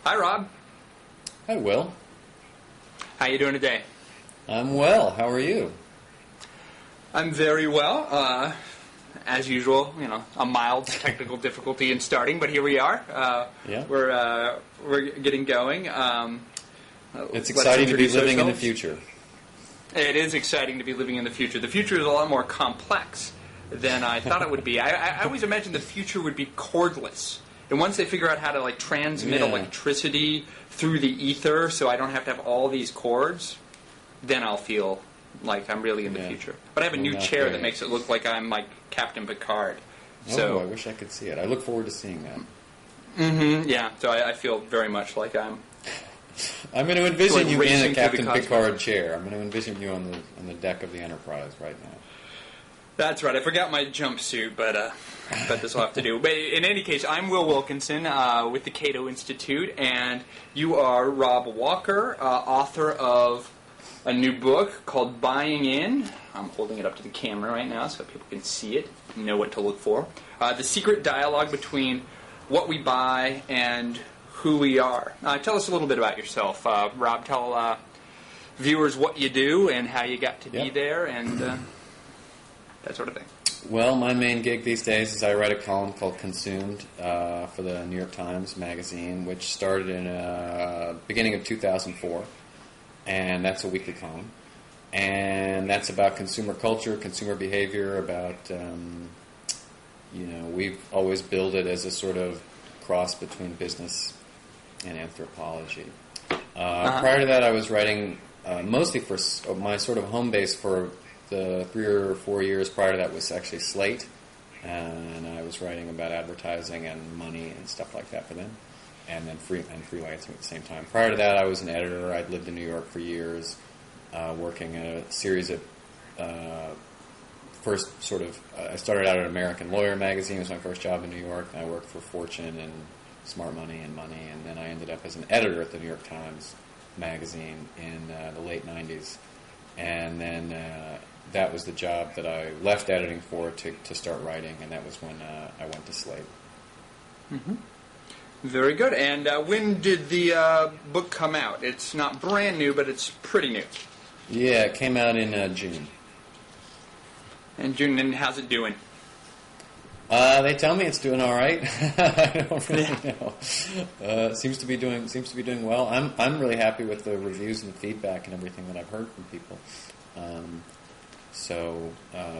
Hi, Rob. Hi, Will. How you doing today? I'm well. How are you? I'm very well. As usual, a mild technical difficulty in starting, but here we are. Yeah. We're getting going. It's exciting to be living in the future. It is exciting to be living in the future. The future is a lot more complex than I thought it would be. I always imagined the future would be cordless. And once they figure out how to transmit electricity through the ether so I don't have to have all these cords, then I'll feel like I'm really in the future. But I have a new chair that makes it look like I'm like Captain Picard. So I wish I could see it. I look forward to seeing that. Mm-hmm, yeah, so I feel very much like I'm going to envision you in a Captain Picard chair. I'm going to envision you on the deck of the Enterprise right now. That's right. I forgot my jumpsuit, but this will have to do. But in any case, I'm Will Wilkinson with the Cato Institute, and you are Rob Walker, author of a new book called Buying In. I'm holding it up to the camera right now so people can see it and know what to look for. The secret dialogue between what we buy and who we are. Tell us a little bit about yourself. Rob, tell viewers what you do and how you got to be there and that sort of thing. Well, my main gig these days is I write a column called Consumed for the New York Times Magazine, which started in beginning of 2004. And that's a weekly column. And that's about consumer culture, consumer behavior, about, we've always billed it as a sort of cross between business and anthropology. Prior to that, I was writing mostly for my sort of home base for the 3 or 4 years prior to that was actually Slate. And I was writing about advertising and money and stuff like that for them. And then freelancing at the same time. Prior to that, I was an editor. I'd lived in New York for years, working at a series of I started out at American Lawyer magazine. It was my first job in New York. I worked for Fortune and Smart Money and Money, and then I ended up as an editor at the New York Times magazine in the late 90s. And then that was the job that I left editing for to start writing, and that was when I went to Slate. Mm-hmm. Very good. And when did the book come out? It's not brand new, but it's pretty new. Yeah, it came out in June. In June, and how's it doing? They tell me it's doing all right. I don't really know. Seems to be doing well. I'm really happy with the reviews and the feedback and everything that I've heard from people.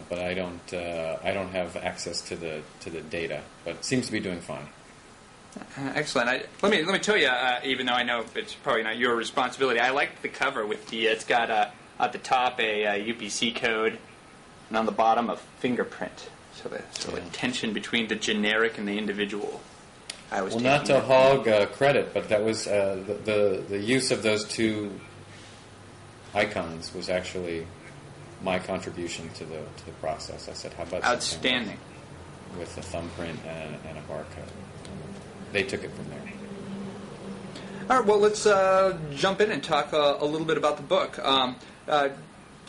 But I don't have access to the data. But it seems to be doing fine. Excellent. Let me tell you, even though I know it's probably not your responsibility, I liked the cover with it's got at the top a UPC code, and on the bottom a fingerprint. So the tension between the generic and the individual. Not to hog credit, but that was the use of those two icons was actually my contribution to the process. I said, "How about outstanding with a thumbprint and a barcode?" They took it from there. All right, well, let's jump in and talk a little bit about the book.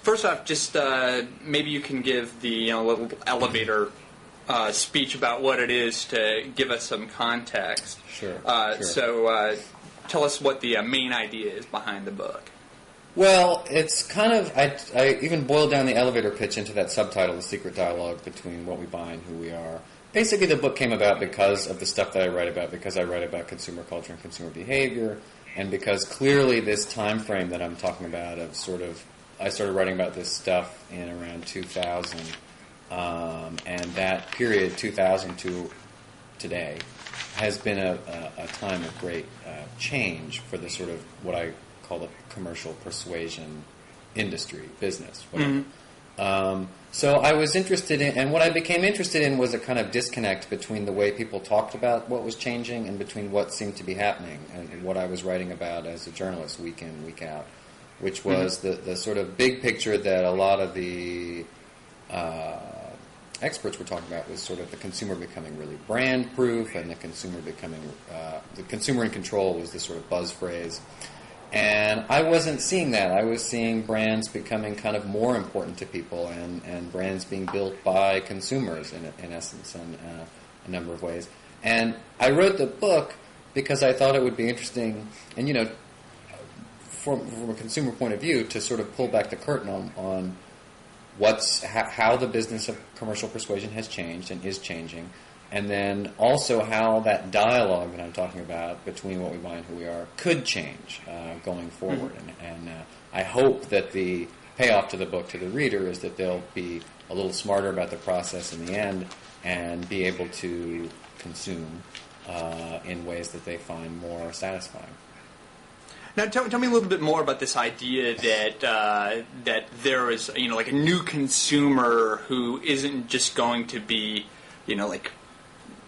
First off, just maybe you can give the little elevator speech about what it is to give us some context. Sure. So tell us what the main idea is behind the book. Well, it's kind of, I even boiled down the elevator pitch into that subtitle, The Secret Dialogue Between What We Buy and Who We Are. Basically, the book came about because of the stuff that I write about, because I write about consumer culture and consumer behavior, and because clearly this time frame that I'm talking about of I started writing about this stuff in around 2000, and that period, 2000 to today, has been a time of great change for the sort of what I call the commercial persuasion industry, business, whatever. Mm-hmm. So I was interested in, and what I became interested in was a kind of disconnect between the way people talked about what was changing and between what seemed to be happening and what I was writing about as a journalist week in, week out, which was the sort of big picture that a lot of the experts were talking about was sort of the consumer becoming really brand proof and the consumer becoming, the consumer in control was the sort of buzz phrase. And I wasn't seeing that. I was seeing brands becoming kind of more important to people and brands being built by consumers in essence in a number of ways. And I wrote the book because I thought it would be interesting, and from a consumer point of view, to sort of pull back the curtain on how the business of commercial persuasion has changed and is changing, and then also how that dialogue that I'm talking about between what we buy and who we are could change going forward. And I hope that the payoff to the book to the reader is that they'll be a little smarter about the process in the end and be able to consume in ways that they find more satisfying. Now, tell me a little bit more about this idea that there is, like a new consumer who isn't just going to be,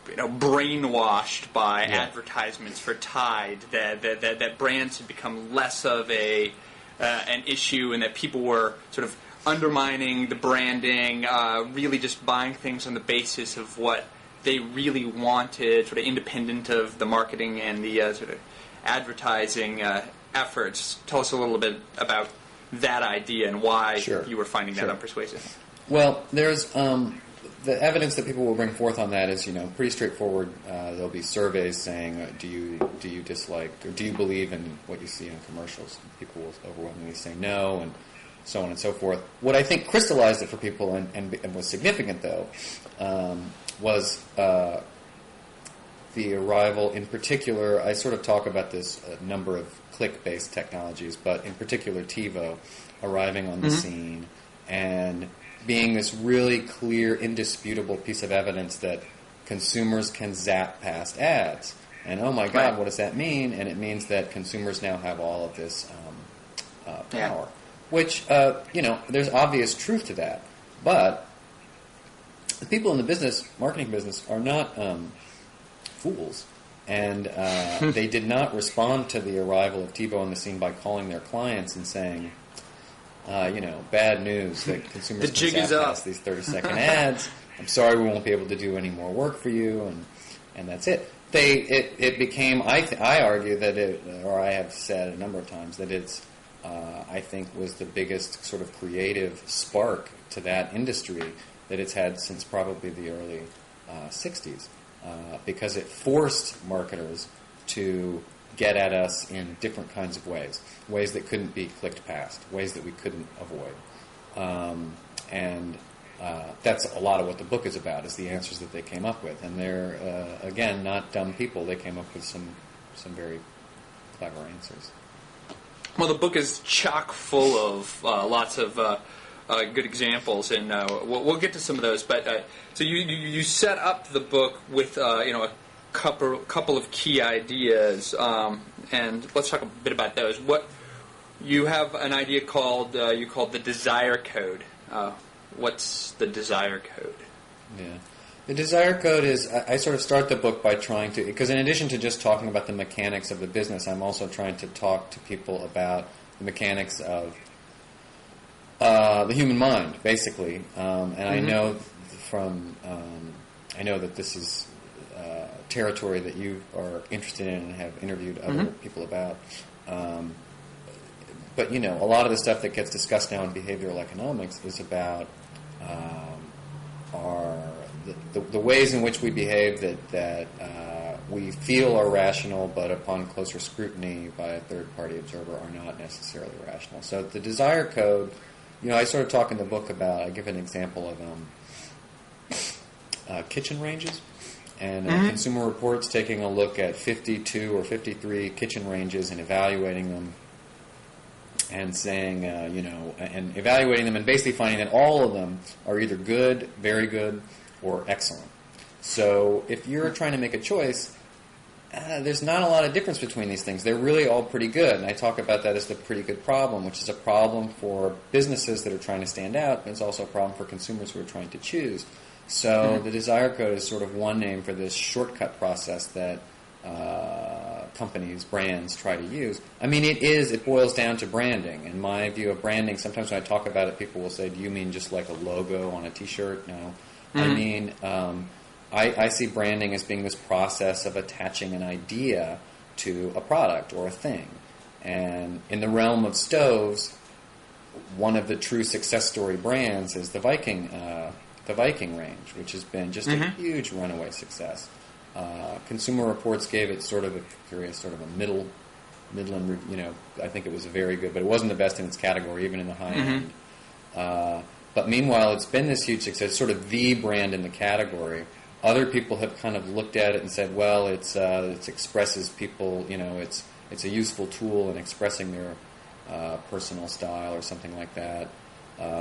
brainwashed by advertisements for Tide. That brands had become less of an issue, and that people were sort of undermining the branding, really just buying things on the basis of what they really wanted, sort of independent of the marketing and the sort of advertising efforts. Tell us a little bit about that idea and why you were finding that unpersuasive. Well, there's the evidence that people will bring forth on that is pretty straightforward. There'll be surveys saying, do you dislike or do you believe in what you see in commercials? People will overwhelmingly say no, and so on and so forth. What I think crystallized it for people and was significant, though, was the arrival, in particular, I sort of talk about this number of click-based technologies, but in particular TiVo arriving on the scene and being this really clear, indisputable piece of evidence that consumers can zap past ads. And oh my God, what does that mean? And it means that consumers now have all of this power. Which, there's obvious truth to that. But the people in the marketing business, are not fools. And they did not respond to the arrival of TiVo on the scene by calling their clients and saying, bad news that consumers can zap past these 30-second ads. I'm sorry, we won't be able to do any more work for you, and that's it. It became, I argue that or I have said a number of times that it's, I think, was the biggest sort of creative spark to that industry that it's had since probably the early 60s, because it forced marketers to get at us in different kinds of ways that couldn't be clicked past, ways that we couldn't avoid. And that's a lot of what the book is about, is the answers that they came up with. And they're, again, not dumb people. They came up with some very clever answers. Well, the book is chock full of lots of good examples, and we'll get to some of those. But so you set up the book with a couple of key ideas, and let's talk a bit about those. What you have an idea called the desire code. What's the desire code? Yeah. The desire code is, I sort of start the book by trying to, because in addition to just talking about the mechanics of the business, I'm also trying to talk to people about the mechanics of the human mind, basically. And I know I know that this is territory that you are interested in and have interviewed other people about. But, a lot of the stuff that gets discussed now in behavioral economics is about the ways in which we behave that we feel are rational, but upon closer scrutiny by a third-party observer are not necessarily rational. So the desire code, I sort of talk in the book about, I give an example of kitchen ranges. And Consumer Reports taking a look at 52 or 53 kitchen ranges and evaluating them and saying, and evaluating them and basically finding that all of them are either good, very good, or excellent. So if you're trying to make a choice, there's not a lot of difference between these things. They're really all pretty good. And I talk about that as the pretty good problem, which is a problem for businesses that are trying to stand out, but it's also a problem for consumers who are trying to choose. So the desire code is sort of one name for this shortcut process that companies, brands try to use. I mean, it boils down to branding. In my view of branding, sometimes when I talk about it, people will say, do you mean just like a logo on a T-shirt? No. I mean, I see branding as being this process of attaching an idea to a product or a thing. And in the realm of stoves, one of the true success story brands is the Viking range, which has been just a huge runaway success. Consumer Reports gave it sort of a Midland. I think it was very good, but it wasn't the best in its category, even in the high end. But meanwhile, it's been this huge success, sort of the brand in the category. Other people have kind of looked at it and said, well, it expresses people, it's a useful tool in expressing their personal style or something like that,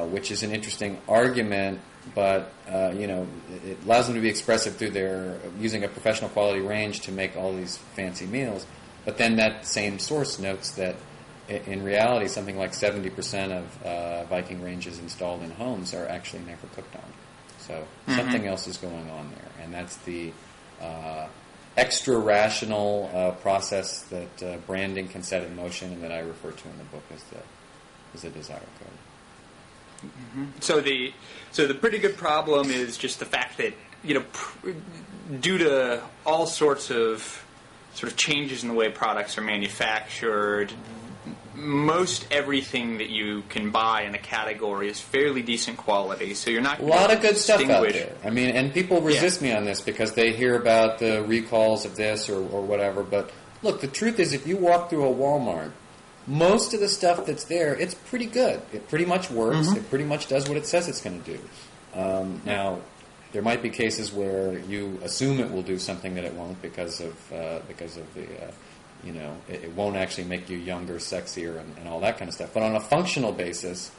which is an interesting argument, but, it allows them to be expressive through their using a professional quality range to make all these fancy meals. But then that same source notes that in reality, something like 70% of Viking ranges installed in homes are actually never cooked on. So something else is going on there, and that's the extra rational process that branding can set in motion, and that I refer to in the book as the desire code. So the pretty good problem is just the fact that due to all sorts of sort of changes in the way products are manufactured, most everything that you can buy in a category is fairly decent quality, so you're not a lot of good stuff out there. I mean, and people resist me on this because they hear about the recalls of this or whatever, but look, the truth is if you walk through a Walmart, most of the stuff that's there, it's pretty good. It pretty much works. It pretty much does what it says it's going to do. Now, there might be cases where you assume it will do something that it won't because of the it won't actually make you younger, sexier, and all that kind of stuff. But on a functional basis,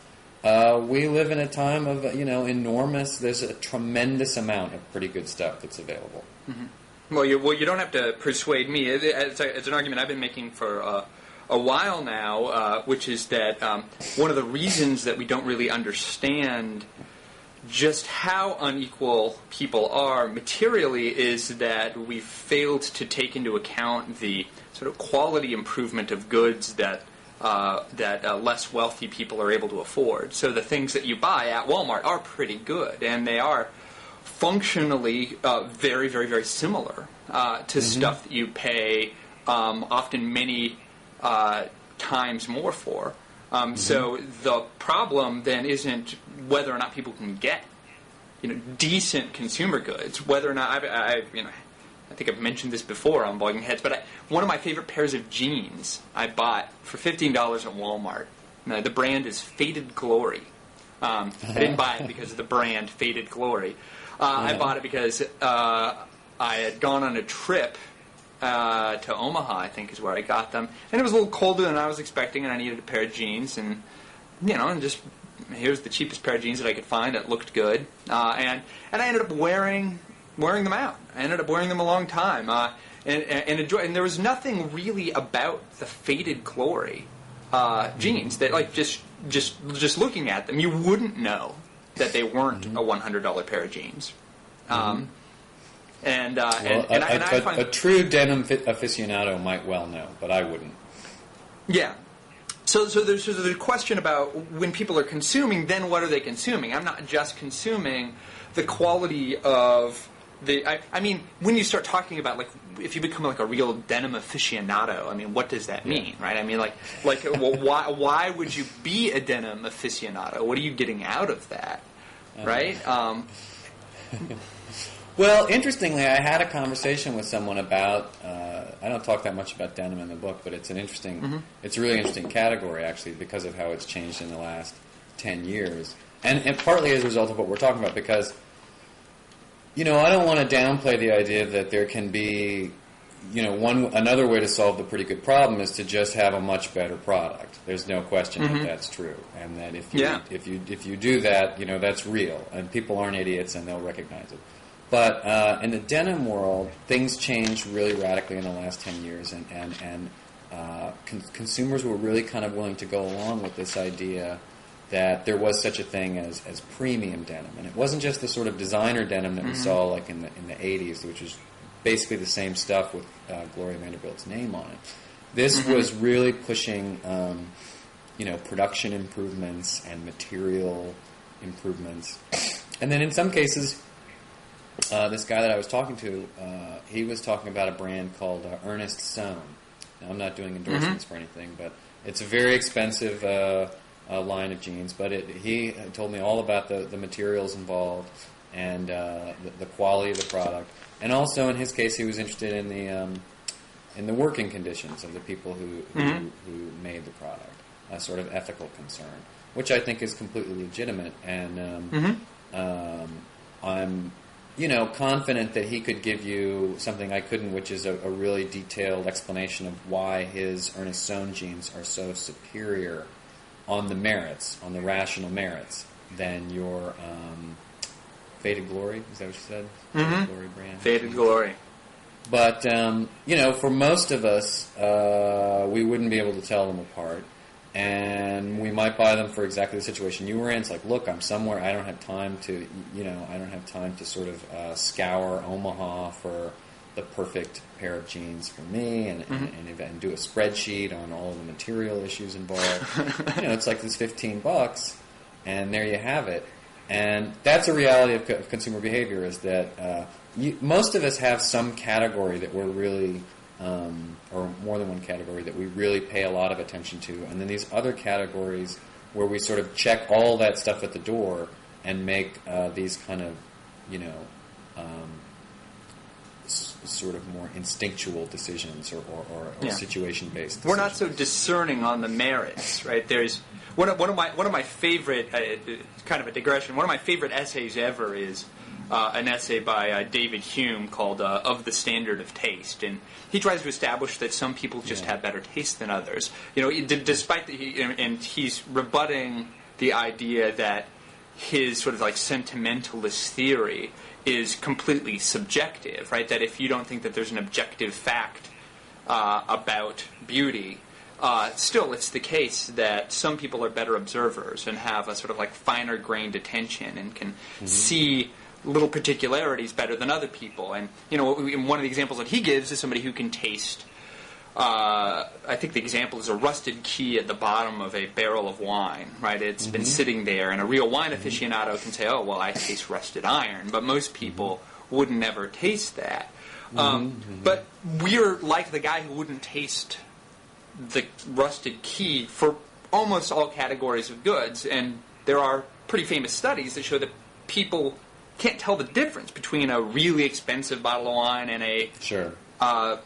we live in a time of there's a tremendous amount of pretty good stuff that's available. Well, you don't have to persuade me. It's an argument I've been making for a while now, which is that one of the reasons that we don't really understand just how unequal people are materially is that we've failed to take into account the sort of quality improvement of goods that less wealthy people are able to afford. So the things that you buy at Walmart are pretty good, and they are functionally very, very, very similar to stuff that you pay often many times more for. So the problem then isn't whether or not people can get, decent consumer goods. Whether or not I think I've mentioned this before on Blogging Heads, but one of my favorite pairs of jeans I bought for $15 at Walmart. The brand is Faded Glory. I didn't buy it because of the brand Faded Glory. I bought it because I had gone on a trip to Omaha, I think is where I got them. And it was a little colder than I was expecting, and I needed a pair of jeans. And, and just here's the cheapest pair of jeans that I could find that looked good. And I ended up wearing them out. I ended up wearing them a long time. And there was nothing really about the Faded Glory jeans that, like, just looking at them, you wouldn't know that they weren't a $100 pair of jeans. I find a true denim aficionado might well know, but I wouldn't. Yeah. So there's a question about when people are consuming, then what are they consuming? I'm not just consuming the quality of the... I mean, when you start talking about, like, if you become, like, a real denim aficionado, I mean, what does that mean, right? I mean, like well, why would you be a denim aficionado? What are you getting out of that, right? Well, interestingly, I had a conversation with someone about. I don't talk that much about denim in the book, but it's an interesting. It's a really interesting category, actually, because of how it's changed in the last 10 years, and partly as a result of what we're talking about. Because, I don't want to downplay the idea that there can be, another way to solve the pretty good problem is to just have a much better product. There's no question that that's true, and that if you do that, that's real, and people aren't idiots, and they'll recognize it. But in the denim world, things changed really radically in the last 10 years, and consumers were really kind of willing to go along with this idea that there was such a thing as premium denim. And it wasn't just the sort of designer denim that we saw like in the 80s, which was basically the same stuff with Gloria Vanderbilt's name on it. This was really pushing production improvements and material improvements. And then in some cases... this guy that I was talking to, he was talking about a brand called Ernest Sewn. Now, I'm not doing endorsements for anything, but it's a very expensive line of jeans. But he told me all about the materials involved, and the quality of the product. And also, in his case, he was interested in the working conditions of the people who made the product, a sort of ethical concern, which I think is completely legitimate. And I'm, confident that he could give you something I couldn't, which is a really detailed explanation of why his Ernest Sohn jeans are so superior on the merits, on the rational merits, than your Faded Glory. Is that what you said? Faded Glory brand. Faded Glory. But, for most of us, we wouldn't be able to tell them apart. And we might buy them for exactly the situation you were in. It's like, look, I'm somewhere. I don't have time to, sort of scour Omaha for the perfect pair of jeans for me and do a spreadsheet on all of the material issues involved. It's like this $15, and there you have it. And that's a reality of consumer behavior, is that most of us have some category that we're really, or more than one category that we really pay a lot of attention to, and then these other categories where we sort of check all that stuff at the door and make these kind of, sort of more instinctual decisions or situation-based decisions. We're not so discerning on the merits, right? There's one of my favorite, kind of a digression, one of my favorite essays ever is an essay by David Hume called Of the Standard of Taste, and he tries to establish that some people just have better taste than others. Despite and he's rebutting the idea that his sort of like sentimentalist theory is completely subjective, right? That if you don't think that there's an objective fact about beauty, still it's the case that some people are better observers and have a sort of like finer grained attention and can see little particularities better than other people. And, one of the examples that he gives is somebody who can taste, I think the example is a rusted key at the bottom of a barrel of wine, right? It's been sitting there, and a real wine aficionado can say, oh, well, I taste rusted iron, but most people wouldn't ever taste that. But we're like the guy who wouldn't taste the rusted key for almost all categories of goods, and there are pretty famous studies that show that people can't tell the difference between a really expensive bottle of wine and a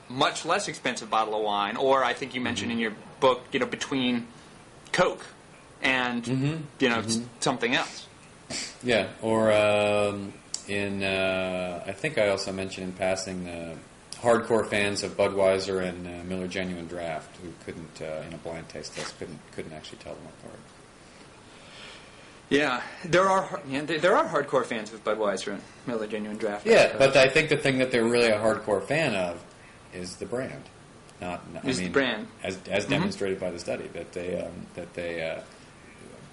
much less expensive bottle of wine, or I think you mentioned in your book, between Coke and something else. Yeah, or I think I also mentioned in passing hardcore fans of Budweiser and Miller Genuine Draft who couldn't, in a blind taste test, couldn't actually tell them apart. Yeah, there are hardcore fans of Budweiser and Miller Genuine Draft. Yeah, but I think the thing that they're really a hardcore fan of is the brand, the brand, as demonstrated by the study that they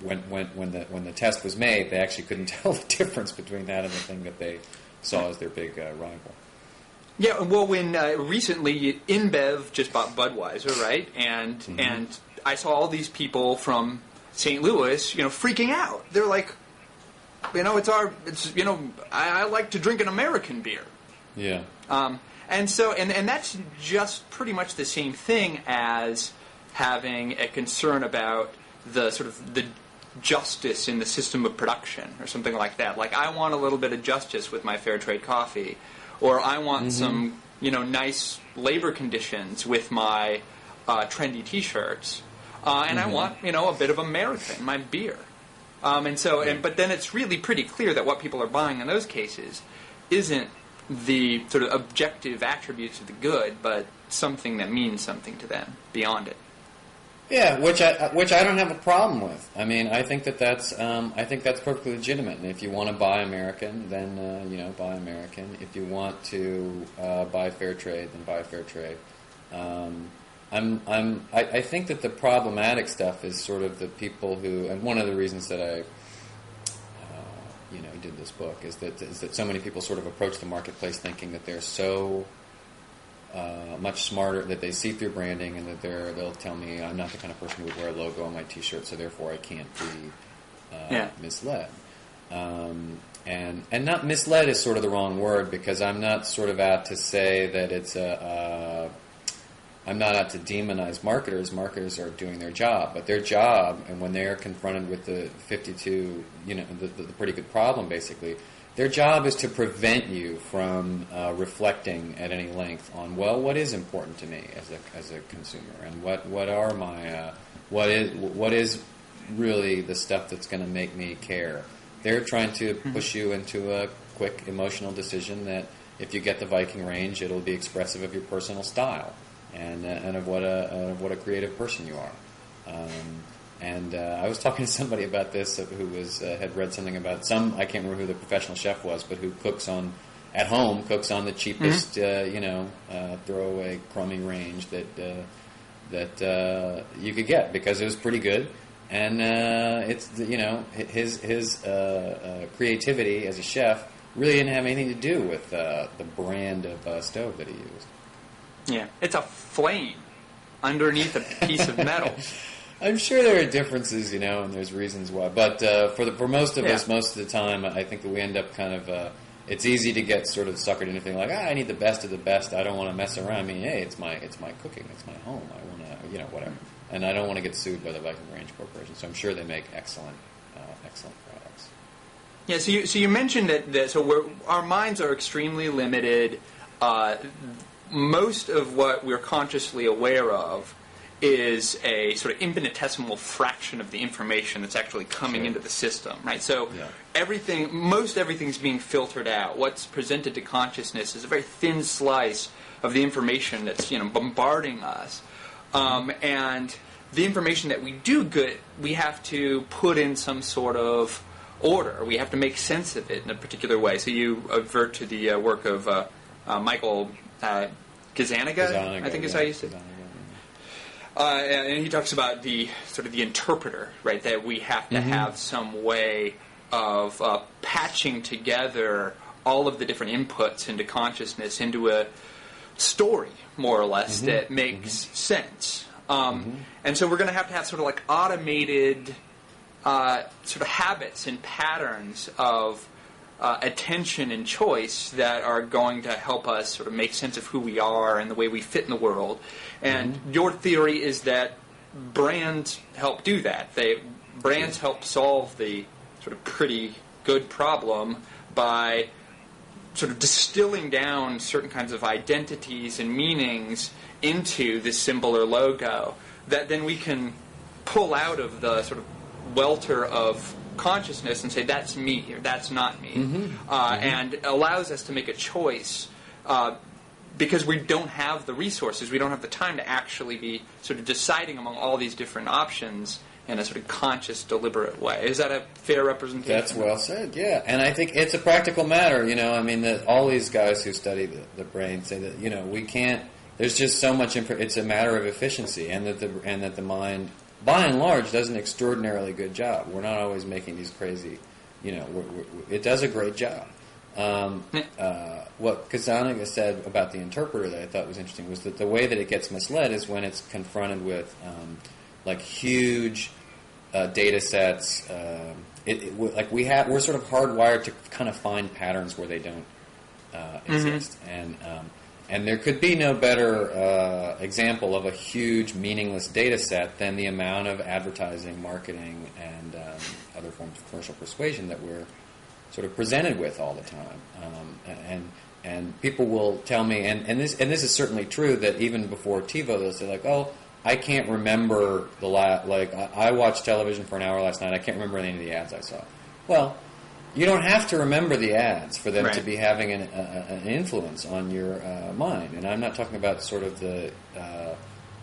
when the test was made, they actually couldn't tell the difference between that and the thing that they saw as their big rival. Yeah, well, when recently InBev just bought Budweiser, right, and I saw all these people from St. Louis, freaking out. They're like, I like to drink an American beer. Yeah. And so, and that's just pretty much the same thing as having a concern about the sort of the justice in the system of production or something like that. Like, I want a little bit of justice with my fair trade coffee, or I want some, nice labor conditions with my trendy T-shirts. And I want, a bit of America in my beer. But then it's really pretty clear that what people are buying in those cases isn't the sort of objective attributes of the good, but something that means something to them beyond it. Yeah, which I don't have a problem with. I mean, I think that's perfectly legitimate. And if you want to buy American, then buy American. If you want to buy fair trade, then buy fair trade. I think that the problematic stuff is sort of the people who, and one of the reasons that I, did this book is that so many people sort of approach the marketplace thinking that they're so much smarter, that they see through branding, and that they'll tell me I'm not the kind of person who would wear a logo on my T-shirt, so therefore I can't be misled. And not misled is sort of the wrong word, because I'm not sort of out to say that it's I'm not out to demonize marketers. Marketers are doing their job, but their job, and when they're confronted with the 52, the pretty good problem, basically, their job is to prevent you from reflecting at any length on, well, what is important to me as a consumer, and what are my what is really the stuff that's going to make me care. They're trying to push you into a quick emotional decision that if you get the Viking range, it'll be expressive of your personal style and of what a creative person you are. I was talking to somebody about this who had read something about I can't remember who the professional chef was, but who cooks on the cheapest, throwaway crummy range that you could get because it was pretty good. And it's his creativity as a chef really didn't have anything to do with the brand of stove that he used. Yeah, it's a flame underneath a piece of metal. I'm sure there are differences, and there's reasons why. But for most of us, most of the time, I think that we end up kind of. It's easy to get sort of suckered into anything like, I need the best of the best. I don't want to mess around. I mean, hey, it's my cooking. It's my home. I want to, whatever. And I don't want to get sued by the Viking Range Corporation. So I'm sure they make excellent products. Yeah. So you mentioned that our minds are extremely limited. Most of what we're consciously aware of is a sort of infinitesimal fraction of the information that's actually coming into the system, right? So most everything's being filtered out. What's presented to consciousness is a very thin slice of the information that's bombarding us. And the information that we do get, we have to put in some sort of order. We have to make sense of it in a particular way. So you advert to the work of Michael Gazzaniga, I think is how you say it. And he talks about the sort of the interpreter, right? That we have to have some way of patching together all of the different inputs into consciousness into a story, more or less, that makes sense. And so we're going to have sort of like automated sort of habits and patterns of attention and choice that are going to help us sort of make sense of who we are and the way we fit in the world. And your theory is that brands help do that. Brands help solve the sort of pretty good problem by sort of distilling down certain kinds of identities and meanings into this symbol or logo that then we can pull out of the sort of welter of consciousness and say, that's me or that's not me. And allows us to make a choice because we don't have the resources, we don't have the time to actually be sort of deciding among all these different options in a sort of conscious, deliberate way. Is that a fair representation? That's well said, yeah. And I think it's a practical matter, I mean, that all these guys who study the brain say that, we can't, there's just so much, it's a matter of efficiency, and that the mind, by and large, does an extraordinarily good job. We're not always making these crazy, it does a great job. What Gazzaniga said about the interpreter that I thought was interesting was that the way that it gets misled is when it's confronted with like huge data sets. We're sort of hardwired to kind of find patterns where they don't exist, and there could be no better example of a huge meaningless data set than the amount of advertising, marketing, and other forms of commercial persuasion that we're sort of presented with all the time, and people will tell me, and this is certainly true, that even before TiVo they'll say like, oh, I can't remember I watched television for an hour last night. I can't remember any of the ads I saw. Well, you don't have to remember the ads for them to be having an influence on your mind. And I'm not talking about sort of the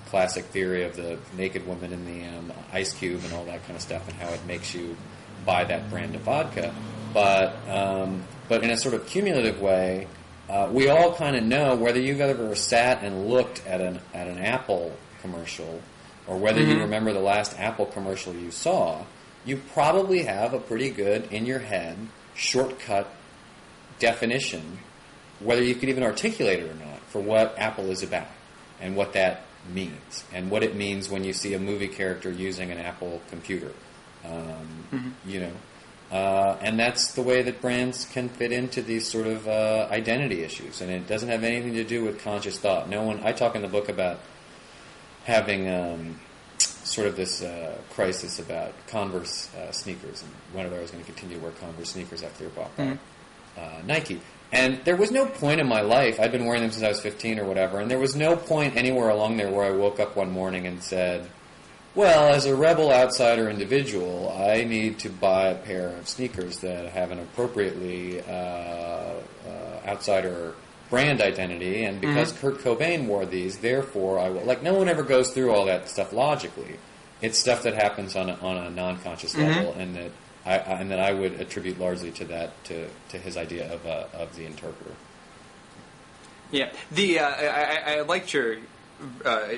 classic theory of the naked woman in the ice cube and all that kind of stuff, and how it makes you buy that brand of vodka. But in a sort of cumulative way, we all kind of know, whether you've ever sat and looked at an Apple commercial, or whether you remember the last Apple commercial you saw, you probably have a pretty good, in your head, shortcut definition, whether you could even articulate it or not, for what Apple is about, and what that means, and what it means when you see a movie character using an Apple computer. And that's the way that brands can fit into these sort of identity issues, and it doesn't have anything to do with conscious thought. I talk in the book about having sort of this crisis about Converse sneakers, and whether I was going to continue to wear Converse sneakers after they were bought by Nike. And there was no point in my life, I'd been wearing them since I was 15 or whatever, and there was no point anywhere along there where I woke up one morning and said, well, as a rebel outsider individual, I need to buy a pair of sneakers that have an appropriately outsider brand identity, and because Kurt Cobain wore these, therefore I will. Like, no one ever goes through all that stuff logically. It's stuff that happens on a non-conscious level, and that I would attribute largely to that, to his idea of the interpreter. Yeah, I liked your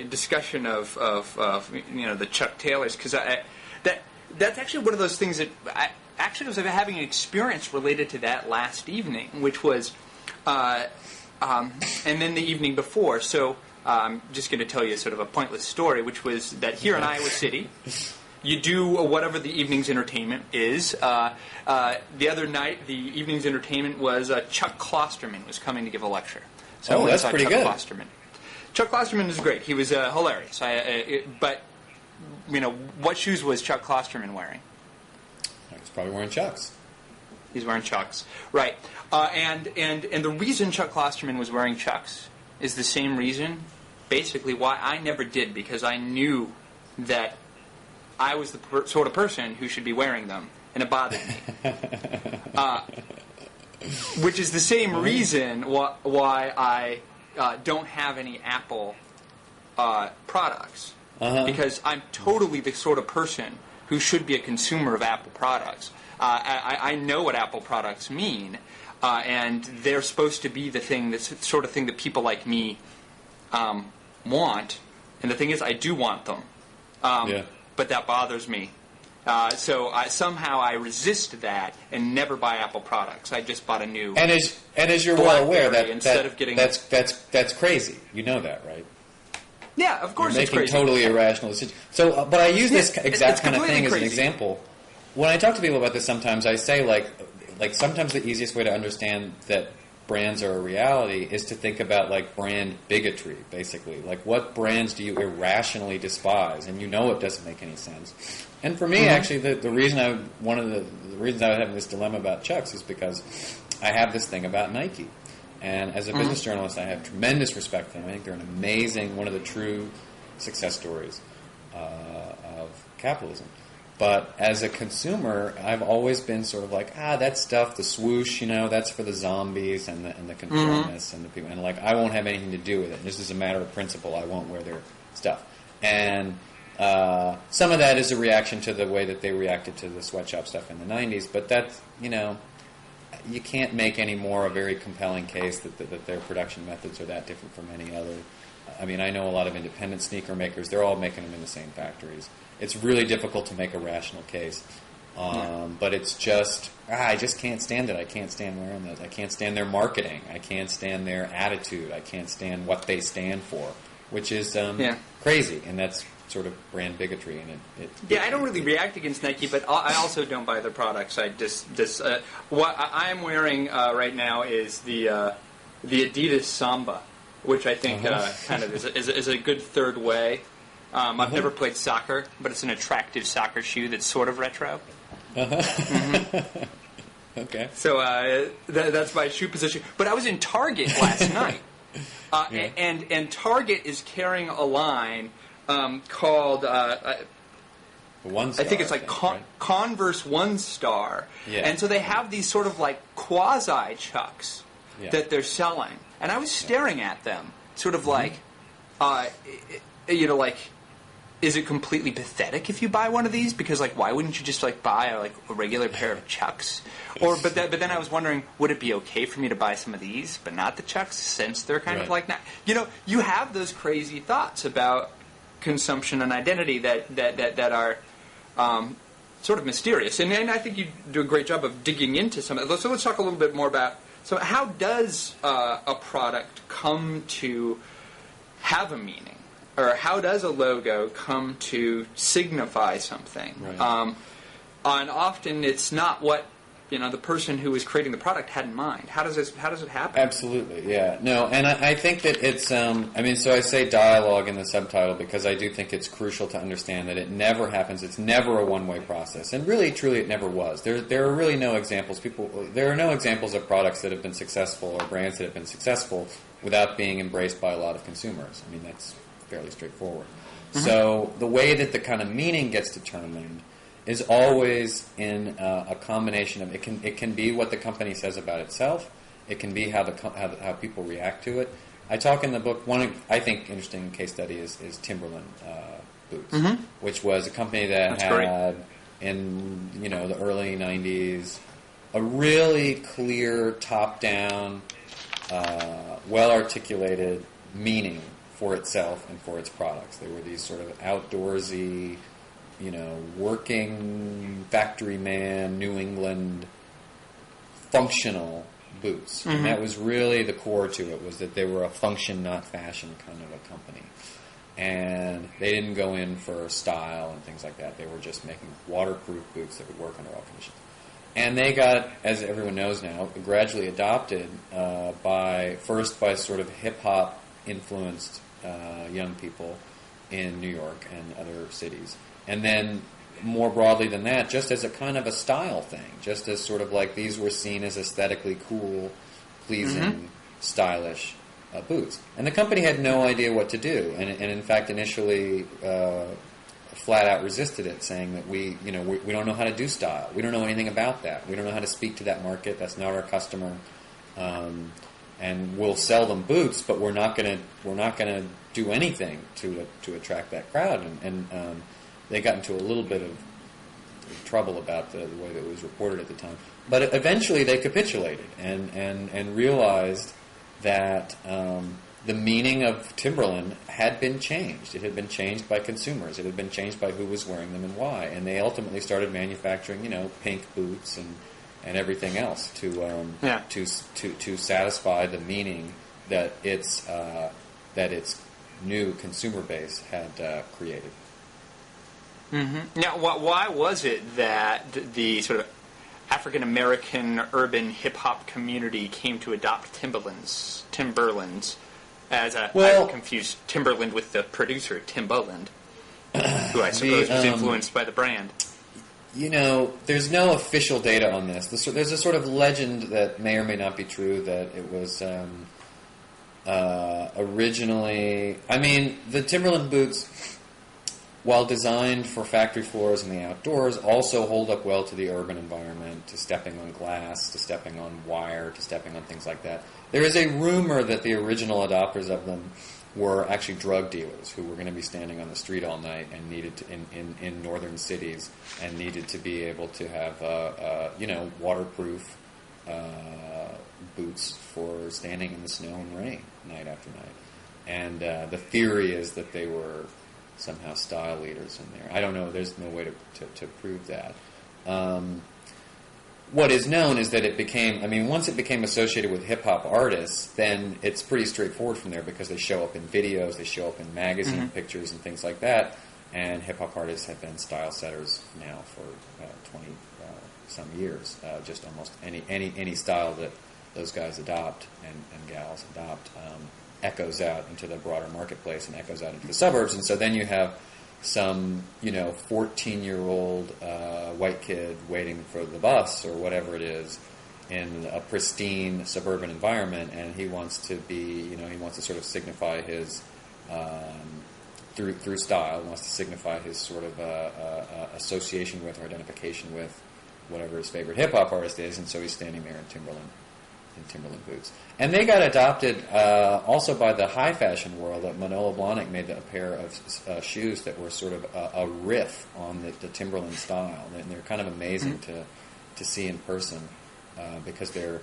discussion of the Chuck Taylors, because that's actually one of those things that I actually was having an experience related to that last evening, which was and then the evening before. So I'm just going to tell you sort of a pointless story, which was that here in Iowa City, you do whatever the evening's entertainment is. The other night, the evening's entertainment was Chuck Klosterman was coming to give a lecture. So that's pretty Chuck good. Klosterman. Chuck Klosterman is great. He was hilarious. But what shoes was Chuck Klosterman wearing? He's probably wearing Chucks. He's wearing Chucks, right? And the reason Chuck Klosterman was wearing Chucks is the same reason, basically, why I never did, because I knew that I was the sort of person who should be wearing them, and it bothered me. Which is the same reason why I don't have any Apple products, because I'm totally the sort of person who should be a consumer of Apple products. I know what Apple products mean, and they're supposed to be the sort of thing that people like me want. And the thing is, I do want them, but that bothers me. So somehow I resist that and never buy Apple products. I just bought a new. And as you're well aware, that's crazy. You know that, right? Yeah, of course. You're making totally irrational decisions. So, but I use this exact kind of thing as an example. When I talk to people about this, sometimes I say like sometimes the easiest way to understand that brands are a reality is to think about like brand bigotry, basically. Like, what brands do you irrationally despise? And you know it doesn't make any sense. And for me, actually, the reason one of the reasons I was having this dilemma about Chucks is because I have this thing about Nike. And as a business journalist, I have tremendous respect for them. I think they're an amazing, one of the true success stories of capitalism. But as a consumer, I've always been sort of like, that stuff, the swoosh, that's for the zombies and the conformists and the people. And, like, I won't have anything to do with it. This is a matter of principle. I won't wear their stuff. And some of that is a reaction to the way that they reacted to the sweatshop stuff in the 90s. But that's, you can't make any more a very compelling case that their production methods are that different from any other. I mean, I know a lot of independent sneaker makers. They're all making them in the same factories. It's really difficult to make a rational case. But it's just, I just can't stand it. I can't stand wearing those. I can't stand their marketing. I can't stand their attitude. I can't stand what they stand for, which is crazy. And that's sort of brand bigotry. And I don't really react against Nike, but I also don't buy their products. I what I'm wearing right now is the Adidas Samba, which I think kind of is a good third way. I've never played soccer, but it's an attractive soccer shoe that's sort of retro. Okay. So that's my shoe position. But I was in Target last night, and Target is carrying a line called One Star, I think it's like Converse One Star, and so they have these sort of like quasi Chucks that they're selling, and I was staring at them, sort of like, like, is it completely pathetic if you buy one of these? Because, like, why wouldn't you just, like, buy a regular pair of Chucks? But then I was wondering, would it be okay for me to buy some of these, but not the Chucks, since they're kind of like not? You have those crazy thoughts about consumption and identity that are sort of mysterious, and I think you do a great job of digging into some of it. So let's talk a little bit more about. So how does a product come to have a meaning? Or how does a logo come to signify something? Right. And often it's not what the person who was creating the product had in mind. How does it happen? Absolutely, yeah. No, and I think that it's, so I say dialogue in the subtitle because I do think it's crucial to understand that it never happens. It's never a one-way process. And really, truly, it never was. There are really no examples. There are no examples of products that have been successful or brands that have been successful without being embraced by a lot of consumers. I mean, that's fairly straightforward. Mm-hmm. So the way that the kind of meaning gets determined is always in a combination of it can be what the company says about itself. It can be how people react to it. I talk in the book. One I think interesting case study is Timberland boots, mm-hmm. which was a company that had in the early '90s a really clear top-down, well-articulated meaning for itself and for its products. They were these sort of outdoorsy, working factory man, New England, functional boots. Mm-hmm. And that was really the core to it, was that they were a function, not fashion kind of a company. And they didn't go in for style and things like that. They were just making waterproof boots that would work under all conditions. And they got, as everyone knows now, gradually adopted by sort of hip-hop influenced young people in New York and other cities. And then, more broadly than that, just as a kind of a style thing, just as sort of like these were seen as aesthetically cool, pleasing, mm-hmm. stylish boots. And the company had no idea what to do, and in fact initially flat out resisted it, saying that we don't know how to do style. We don't know anything about that. We don't know how to speak to that market. That's not our customer. And we'll sell them boots, but we're not gonna do anything to attract that crowd. And they got into a little bit of trouble about the way that it was reported at the time. But eventually they capitulated and realized that the meaning of Timberland had been changed. It had been changed by consumers. It had been changed by who was wearing them and why. And they ultimately started manufacturing, pink boots and everything else to satisfy the meaning that its new consumer base had created. Mm-hmm. Now, why was it that the sort of African American urban hip hop community came to adopt Timberlands, as I confused Timberland with the producer Timbaland, who I suppose was influenced by the brand. There's no official data on this. There's a sort of legend that may or may not be true that it was originally. I mean, the Timberland boots, while designed for factory floors and the outdoors, also hold up well to the urban environment, to stepping on glass, to stepping on wire, to stepping on things like that. There is a rumor that the original adopters of them were actually drug dealers who were going to be standing on the street all night and needed to, in northern cities, and needed to be able to have waterproof boots for standing in the snow and rain night after night. And the theory is that they were somehow style leaders in there. I don't know. There's no way to prove that. What is known is that it became, once it became associated with hip-hop artists, then it's pretty straightforward from there because they show up in videos, they show up in magazine mm-hmm. pictures and things like that, and hip-hop artists have been style setters now for 20-some years. Just almost any style that those guys adopt and gals adopt echoes out into the broader marketplace and echoes out into the suburbs, and so then you have some 14-year-old white kid waiting for the bus or whatever it is in a pristine suburban environment, and he wants to be, he wants to sort of signify his through style, wants to signify his sort of association with or identification with whatever his favorite hip hop artist is, and so he's standing there in Timberland boots. And they got adopted also by the high fashion world. Manolo Blahnik made a pair of shoes that were sort of a riff on the Timberland style. And they're kind of amazing mm-hmm. to see in person because they've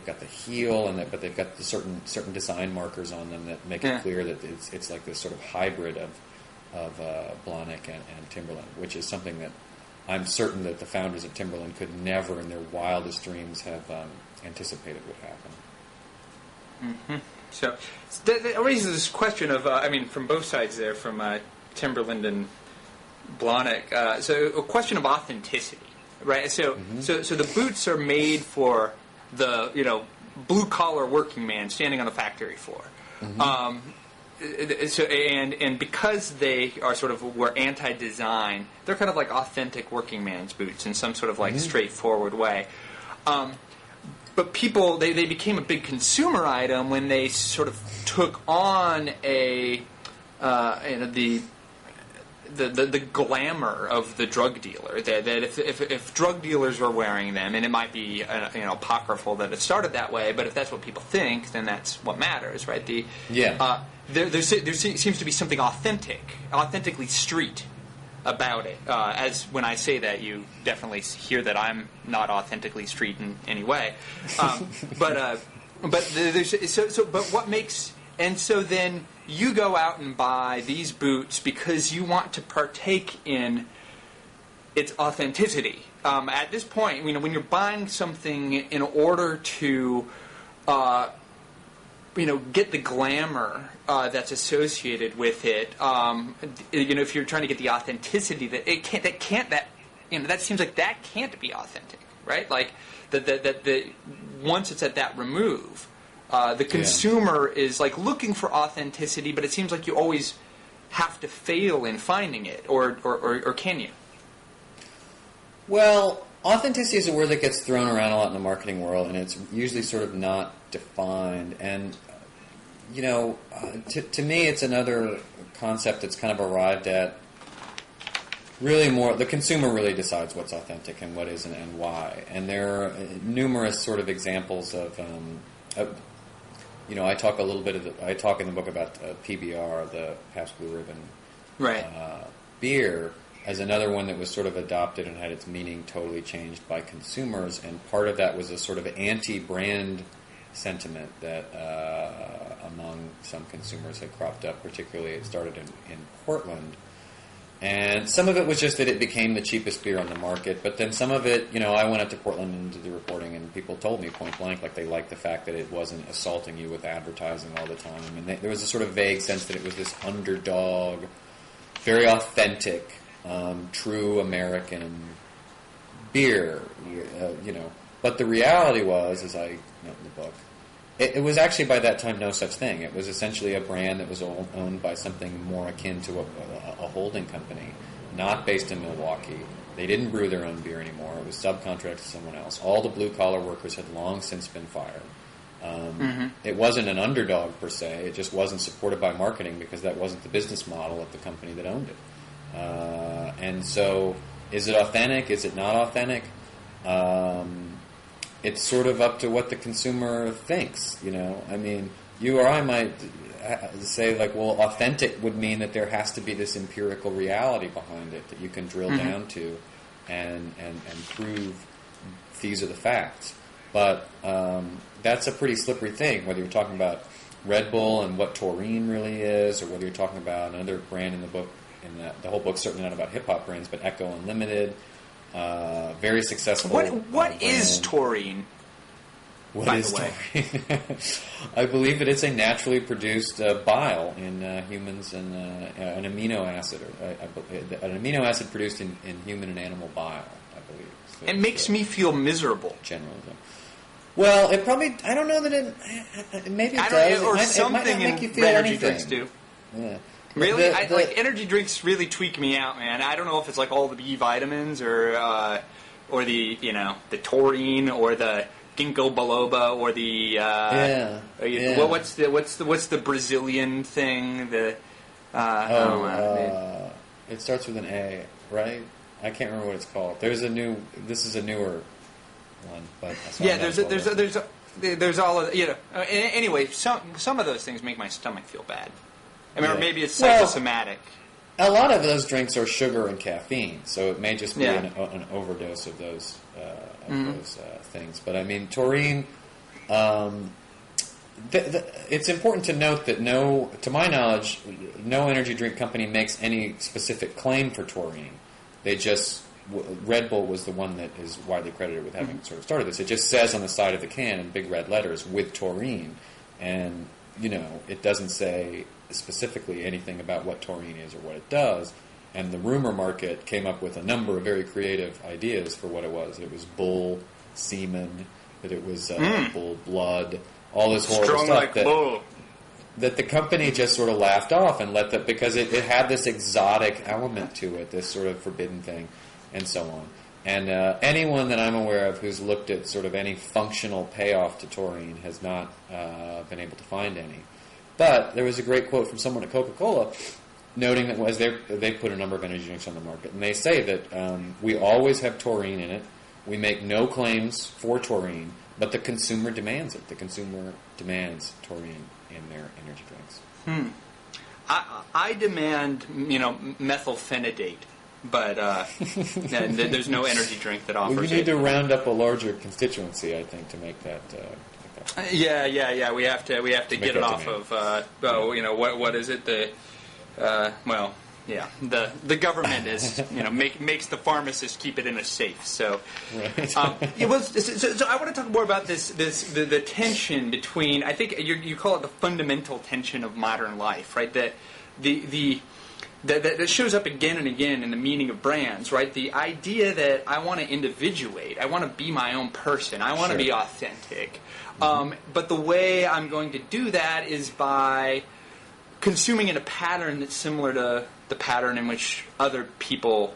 got the heel, but they've got the certain design markers on them that make it clear that it's like this sort of hybrid of Blahnik and Timberland, which is something that I'm certain that the founders of Timberland could never in their wildest dreams have anticipated would happen. Mm-hmm. So that raises this question of, from both sides there, from Timberland and Blahnik. So a question of authenticity. right? So the boots are made for the blue collar working man standing on the factory floor. And because they are were anti-design, they're kind of like authentic working man's boots in some sort of like straightforward way. But people, they became a big consumer item when they sort of took on the glamour of the drug dealer. That if drug dealers were wearing them, and it might be apocryphal that it started that way, but if that's what people think, then that's what matters, right? There seems to be something authentically street about it. As when I say that, you definitely hear that I'm not authentically street in any way. But what makes, and so then you go out and buy these boots because you want to partake in its authenticity. At this point, when you're buying something in order to get the glamour that's associated with it. If you're trying to get the authenticity, that seems like that can't be authentic, right? Like that once it's at that remove, the consumer is like looking for authenticity, but it seems like you always have to fail in finding it, or can you? Well, authenticity is a word that gets thrown around a lot in the marketing world, and it's usually sort of not defined. And to me, it's another concept that's kind of arrived at. Really, more the consumer really decides what's authentic and what isn't, and why. And there are numerous sort of examples of. I talk in the book about PBR, the Pabst Blue Ribbon, beer, as another one that was sort of adopted and had its meaning totally changed by consumers. And part of that was a sort of anti-brand sentiment that among some consumers had cropped up. Particularly, it started in Portland. And some of it was just that it became the cheapest beer on the market, but then some of it, I went up to Portland and did the reporting, and people told me point blank, like they liked the fact that it wasn't assaulting you with advertising all the time, and there was a sort of vague sense that it was this underdog, very authentic, true American beer, But the reality was, as I note in the book, it was actually by that time no such thing. It was essentially a brand that was owned by something more akin to a holding company, not based in Milwaukee. They didn't brew their own beer anymore. It was subcontracted to someone else. All the blue-collar workers had long since been fired. It wasn't an underdog per se. It just wasn't supported by marketing because that wasn't the business model of the company that owned it. And so, is it authentic? Is it not authentic? It's sort of up to what the consumer thinks, I mean, you or I might say, like, well, authentic would mean that there has to be this empirical reality behind it that you can drill down to and prove these are the facts. But that's a pretty slippery thing, whether you're talking about Red Bull and what taurine really is, or whether you're talking about another brand in the book. The whole book's certainly not about hip-hop brands, but Echo Unlimited. Very successful. What is taurine? What is taurine? I believe that it's a naturally produced bile in humans, and an amino acid, an amino acid produced in human and animal bile. I believe. So it makes me feel miserable. Generally. Well, it probably. I don't know that it. Maybe it does. Or something it might not make you feel energy anything. Drinks do. Yeah. Really? Like energy drinks really tweak me out, man. I don't know if it's like all the B vitamins or the the taurine or the ginkgo biloba or the what's the Brazilian thing? It starts with an A, right? I can't remember what it's called. This is a newer one, but there's all of anyway. Some of those things make my stomach feel bad. I mean, or maybe it's psychosomatic. A lot of those drinks are sugar and caffeine, so it may just be an overdose of those things. But I mean, taurine. It's important to note that to my knowledge, no energy drink company makes any specific claim for taurine. They just Red Bull was the one that is widely credited with having sort of started this. It just says on the side of the can in big red letters with taurine, and it doesn't say specifically anything about what taurine is or what it does. And the rumor market came up with a number of very creative ideas for what it was. It was bull semen, that it was bull blood, all this horrible Strong stuff like bull. that the company just sort of laughed off and let that, because it had this exotic element to it, this sort of forbidden thing, and so on. And anyone that I'm aware of who's looked at sort of any functional payoff to taurine has not been able to find any. But there was a great quote from someone at Coca-Cola noting that as they put a number of energy drinks on the market, and they say that we always have taurine in it. We make no claims for taurine, but the consumer demands it. The consumer demands taurine in their energy drinks. I demand, methylphenidate, but there's no energy drink that offers it. Well, you need to round up a larger constituency, I think, to make that. Yeah. We have to get it off demand. of. What is it? The government is makes the pharmacist keep it in a safe. So, Right. so I want to talk more about the tension between, I think you call it the fundamental tension of modern life, right? That that shows up again and again in the meaning of brands, right? The idea that I want to individuate, I want to be my own person, I want to be authentic, but the way I'm going to do that is by consuming in a pattern that's similar to the pattern in which other people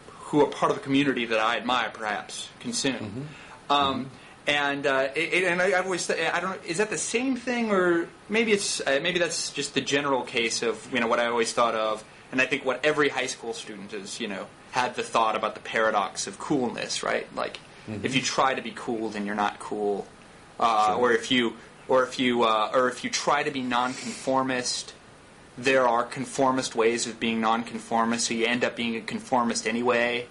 who are part of a community that I admire perhaps consume. And I've always I don't know, is that the same thing, or maybe it's maybe that's just the general case of what I always thought of, and I think what every high school student has had the thought about the paradox of coolness, right? Like if you try to be cool, then you're not cool, or if you try to be nonconformist, there are conformist ways of being nonconformist, so you end up being a conformist anyway.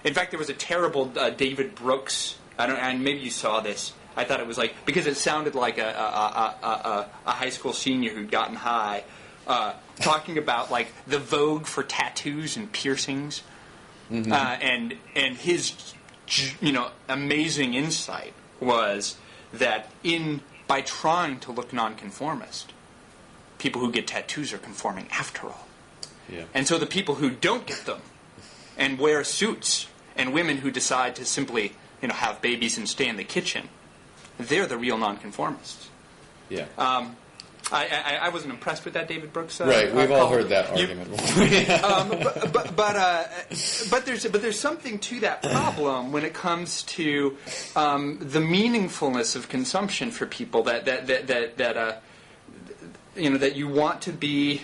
In fact, there was a terrible David Brooks. And maybe you saw this. I thought it was because it sounded like a high school senior who'd gotten high, talking about the vogue for tattoos and piercings, and his amazing insight was that by trying to look nonconformist, people who get tattoos are conforming after all. Yeah. And so the people who don't get them and wear suits, and women who decide to simply have babies and stay in the kitchen, they're the real nonconformists. Yeah. I wasn't impressed with that David Brooks. Right, we've all heard that argument before. But there's something to that problem when it comes to the meaningfulness of consumption for people that you want to be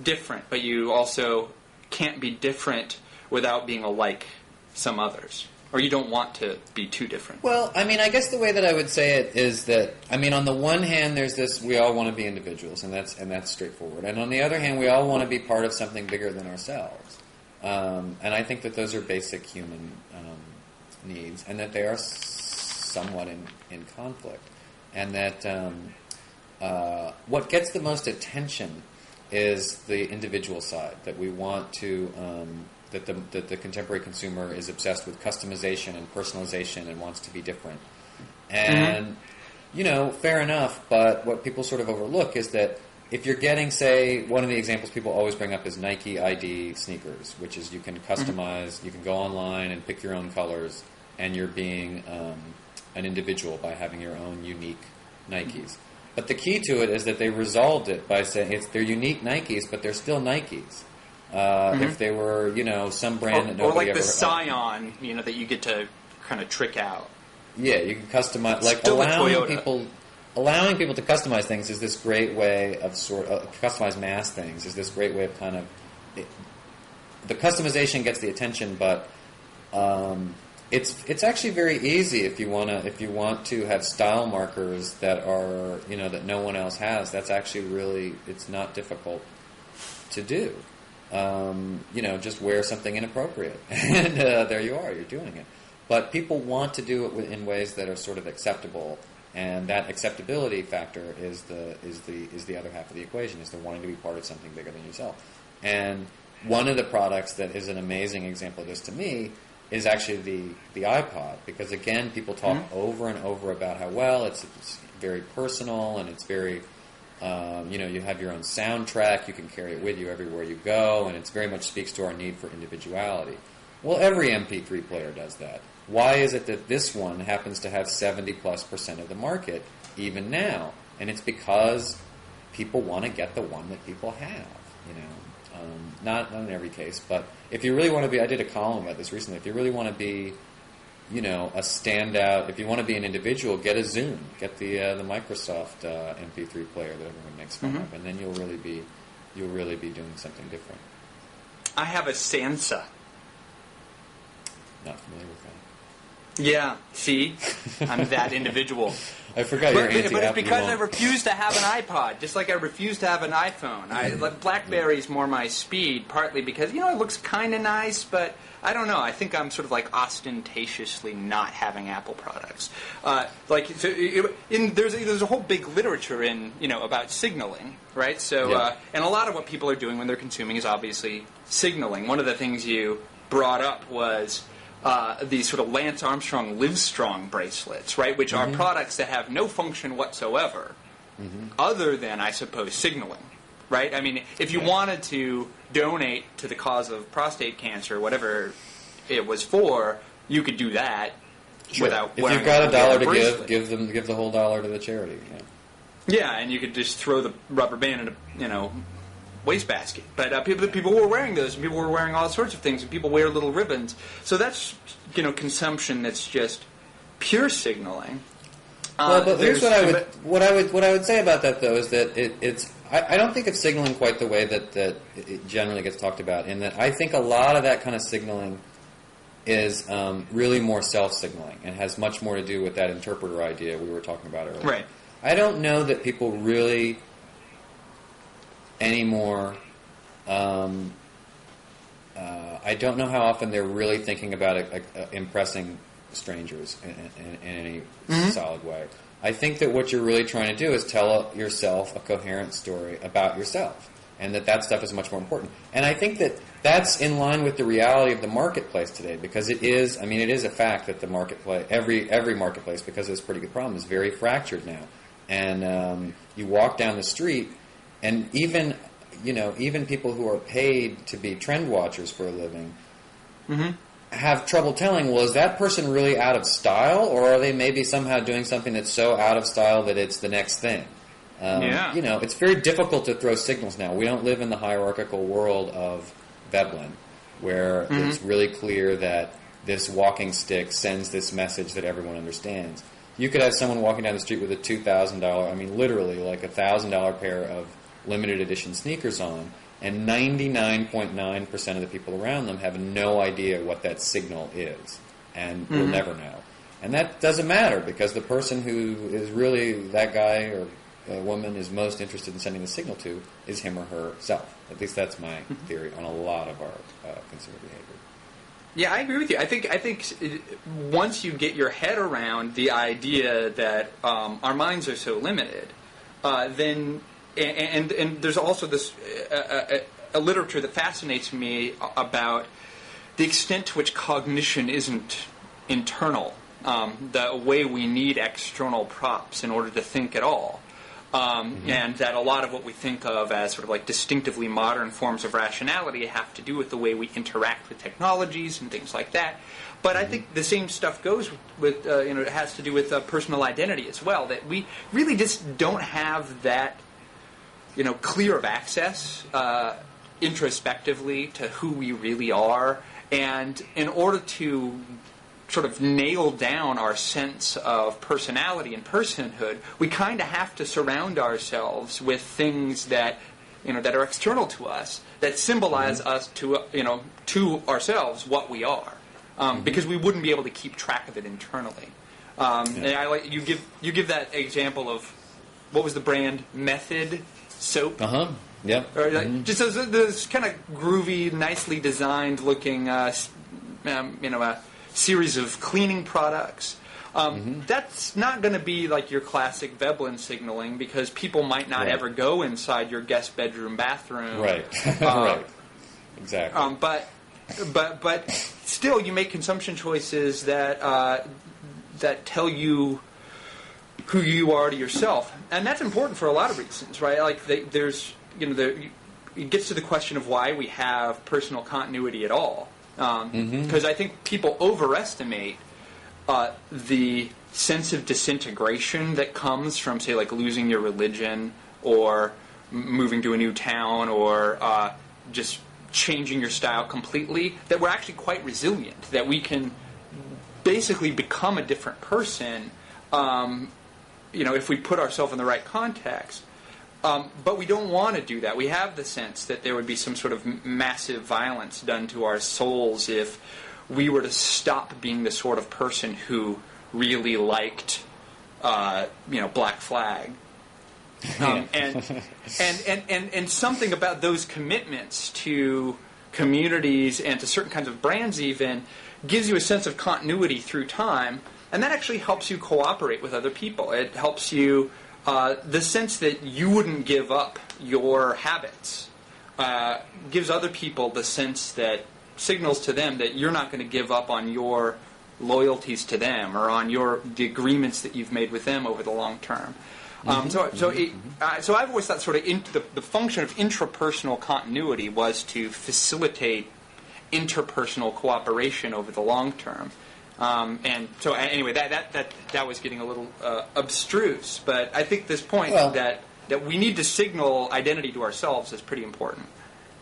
different, but you also can't be different without being like some others. Or you don't want to be too different. Well, I guess the way that I would say it is that, on the one hand, there's this, we all want to be individuals, and that's straightforward. And on the other hand, we all want to be part of something bigger than ourselves. And I think that those are basic human needs, and that they are somewhat in conflict. And that what gets the most attention is the individual side, that we want to... That the contemporary consumer is obsessed with customization and personalization and wants to be different. And, fair enough, but what people sort of overlook is that if you're getting, say, one of the examples people always bring up is Nike ID sneakers, which is you can customize, you can go online and pick your own colors, and you're being an individual by having your own unique Nikes. But the key to it is that they resolved it by saying they're unique Nikes, but they're still Nikes. If they were, some brand that nobody ever... Or the Scion, that you get to kind of trick out. Yeah, you can customize... allowing people to customize things is this great way of customize mass things is this great way of kind of... the customization gets the attention, but it's actually very easy if you want to have style markers that are, that no one else has. That's actually really... it's not difficult to do. Just wear something inappropriate, and there you are. You're doing it. But people want to do it in ways that are sort of acceptable, and that acceptability factor is the other half of the equation. Is the wanting to be part of something bigger than yourself. And one of the products that is an amazing example of this to me is actually the iPod, because again, people talk over and over about how it's very personal and it's very You have your own soundtrack. You can carry it with you everywhere you go, and it very much speaks to our need for individuality. Well, every MP3 player does that. Why is it that this one happens to have 70+% of the market even now? And it's because people want to get the one that people have. Not in every case, but if you really want to be, I did a column about this recently. If you really want to be, a standout, if you want to be an individual, get a Zune, get the Microsoft MP3 player that everyone makes fun of, and then you'll really be doing something different. I have a Sansa. Not familiar with that. Yeah, see? I'm that individual. I forgot you're anti-Apple. But it's because I refuse to have an iPod, just like I refuse to have an iPhone. BlackBerry's more my speed, partly because, it looks kind of nice, but I don't know. I think I'm sort of like ostentatiously not having Apple products. There's a whole big literature about signaling, right? So, and a lot of what people are doing when they're consuming is obviously signaling. One of the things you brought up was these sort of Lance Armstrong Livestrong bracelets, right, which are products that have no function whatsoever other than, I suppose, signaling, right? I mean, if you wanted to donate to the cause of prostate cancer, whatever it was for, you could do that without wearing if you've got $1 to bracelet. give the whole $1 to the charity. Yeah, and you could just throw the rubber band in a wastebasket. But people were wearing those, and people were wearing all sorts of things, and people wear little ribbons. So that's consumption that's just pure signaling. But here's what I would say about that, though, is that I don't think of signaling quite the way that it generally gets talked about. In that I think a lot of that kind of signaling is really more self-signaling and has much more to do with that interpreter idea we were talking about earlier. Right. I don't know that people really anymore. I don't know how often they're really thinking about impressing strangers in any solid way. I think that what you're really trying to do is tell yourself a coherent story about yourself, and that stuff is much more important. And I think that that's in line with the reality of the marketplace today, because it is a fact that the marketplace, every marketplace, because of this pretty good problem, is very fractured now. And you walk down the street, and even people who are paid to be trend watchers for a living have trouble telling, well, is that person really out of style, or are they maybe somehow doing something that's so out of style that it's the next thing? It's very difficult to throw signals now. We don't live in the hierarchical world of Veblen, where it's really clear that this walking stick sends this message that everyone understands. You could have someone walking down the street with a $2,000, literally like $1,000 pair of limited edition sneakers on, and 99.9% of the people around them have no idea what that signal is, and will never know. And that doesn't matter, because the person who is really that guy or woman is most interested in sending the signal to is him or herself. At least that's my theory on a lot of our consumer behavior. Yeah, I agree with you. I think once you get your head around the idea that our minds are so limited, then and there's also this a literature that fascinates me about the extent to which cognition isn't internal, the way we need external props in order to think at all. And that a lot of what we think of as sort of like distinctively modern forms of rationality have to do with the way we interact with technologies and things like that. But I think the same stuff goes with, it has to do with personal identity as well, that we really just don't have that, clear of access introspectively to who we really are. And in order to sort of nail down our sense of personality and personhood, we kind of have to surround ourselves with things that that are external to us, that symbolize us to ourselves what we are, because we wouldn't be able to keep track of it internally. And I like you give that example of what was the brand, Method soap. Yeah. Or just this kind of groovy, nicely designed looking, series of cleaning products. That's not going to be like your classic Veblen signaling, because people might not ever go inside your guest bedroom bathroom. Right. Right. Exactly. But still, you make consumption choices that tell you, who you are to yourself, and that's important for a lot of reasons, right? Like there's it gets to the question of why we have personal continuity at all, because I think people overestimate the sense of disintegration that comes from, say, like losing your religion or moving to a new town or just changing your style completely, that we're actually quite resilient, that we can basically become a different person, if we put ourselves in the right context. But we don't want to do that. We have the sense that there would be some sort of massive violence done to our souls if we were to stop being the sort of person who really liked, Black Flag. And something about those commitments to communities and to certain kinds of brands even gives you a sense of continuity through time, and that actually helps you cooperate with other people. It helps you, the sense that you wouldn't give up your habits gives other people the sense that signals to them that you're not going to give up on your loyalties to them or on the agreements that you've made with them over the long term. So I've always thought sort of the function of intrapersonal continuity was to facilitate interpersonal cooperation over the long term. And so anyway, that was getting a little abstruse, but I think this point that we need to signal identity to ourselves is pretty important.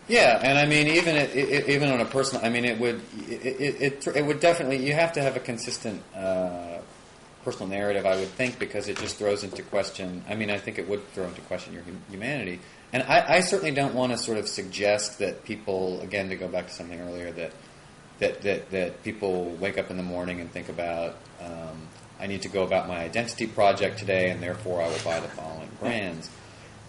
Yeah, and I mean, even on a personal, I mean, it would definitely, you have to have a consistent personal narrative, I would think, because it just throws into question, I mean, I think it would throw into question your humanity. And I certainly don't want to sort of suggest that people, again, to go back to something earlier, that people wake up in the morning and think about, I need to go about my identity project today, and therefore I will buy the following brands.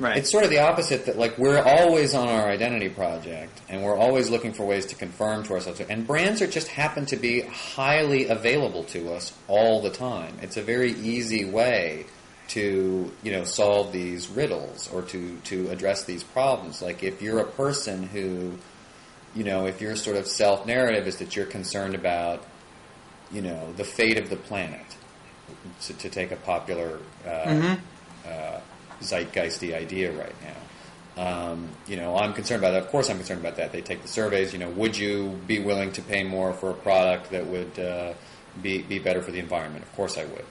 Right. It's sort of the opposite, that like we're always on our identity project, and we're always looking for ways to confirm to ourselves. And brands are just happen to be highly available to us all the time. It's a very easy way to solve these riddles or to address these problems. Like if you're a person who, if your sort of self-narrative is that you're concerned about, the fate of the planet, to take a popular zeitgeisty idea right now. I'm concerned about that. Of course I'm concerned about that. They take the surveys, would you be willing to pay more for a product that would be better for the environment? Of course I would.